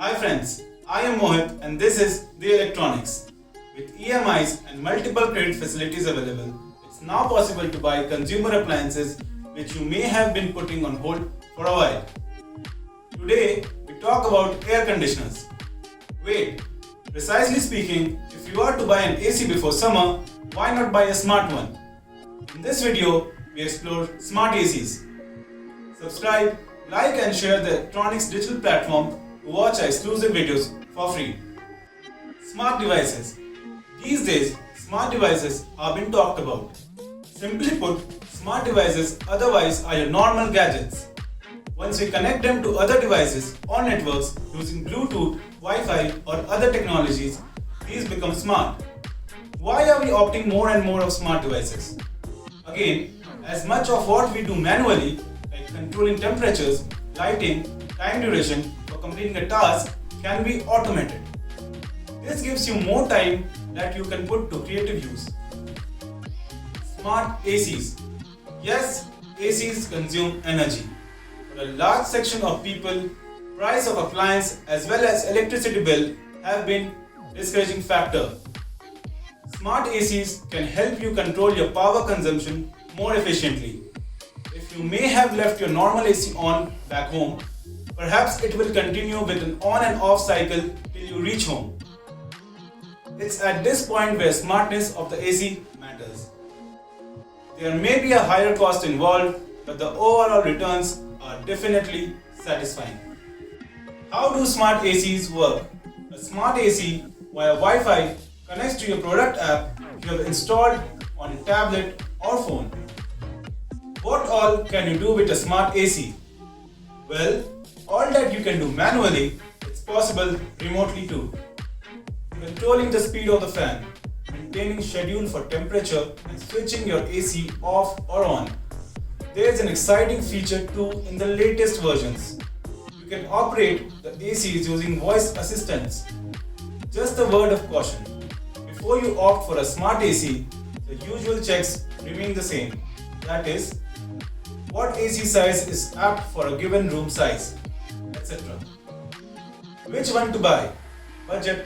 Hi friends, I am Mohit and this is The Electronics. With EMIs and multiple credit facilities available, it's now possible to buy consumer appliances which you may have been putting on hold for a while. Today, we talk about air conditioners. Wait, precisely speaking, if you are to buy an AC before summer, why not buy a smart one? In this video, we explore smart ACs. Subscribe, like and share the Electronics digital platform to watch our exclusive videos for free. Smart devices. These days, smart devices are being talked about. Simply put, smart devices otherwise are your normal gadgets. Once we connect them to other devices or networks using Bluetooth, Wi-Fi or other technologies, these become smart. Why are we opting more and more of smart devices? Again, as much of what we do manually, like controlling temperatures, lighting, time duration for completing a task, can be automated. This gives you more time that you can put to creative use. Smart ACs. Yes, ACs consume energy. For a large section of people, price of appliance as well as electricity bill have been discouraging factor. Smart ACs can help you control your power consumption more efficiently. If you may have left your normal AC on back home, perhaps it will continue with an on and off cycle till you reach home. It's at this point where smartness of the AC matters. There may be a higher cost involved, but the overall returns are definitely satisfying. How do smart ACs work? A smart AC via Wi-Fi connects to your product app you have installed on a tablet or phone. What all can you do with a smart AC? Well, all that you can do manually, it's possible remotely too. Controlling the speed of the fan, maintaining schedule for temperature and switching your AC off or on. There is an exciting feature too in the latest versions. You can operate the ACs using voice assistants. Just a word of caution. Before you opt for a smart AC, the usual checks remain the same. That is, what AC size is apt for a given room size, etc. Which one to buy? Budget,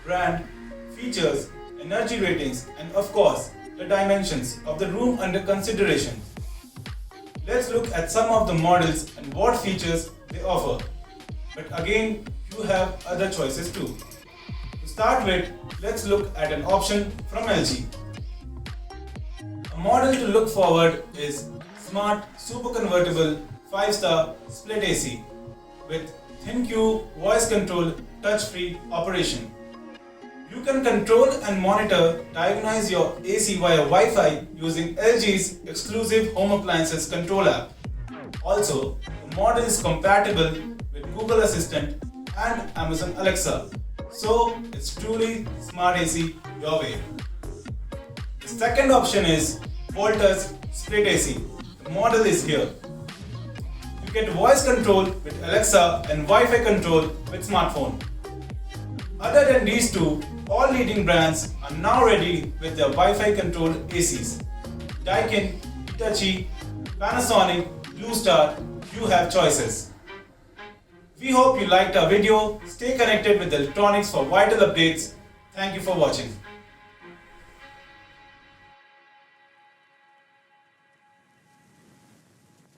brand, features, energy ratings, and of course, the dimensions of the room under consideration. Let's look at some of the models and what features they offer. But again, you have other choices too. To start with, let's look at an option from LG. A model to look forward is Smart Super Convertible 5-star Split AC with ThinQ voice control touch-free operation. You can control and monitor, diagnose your AC via Wi-Fi using LG's exclusive home appliances control app. Also, the model is compatible with Google Assistant and Amazon Alexa. So, it's truly smart AC your way. The second option is Voltas Split AC. The model is here. You get voice control with Alexa and Wi-Fi control with smartphone. Other than these two, all leading brands are now ready with their Wi-Fi controlled ACs. Daikin, Hitachi, Panasonic, Blue Star, you have choices. We hope you liked our video. Stay connected with Electronics for vital updates. Thank you for watching.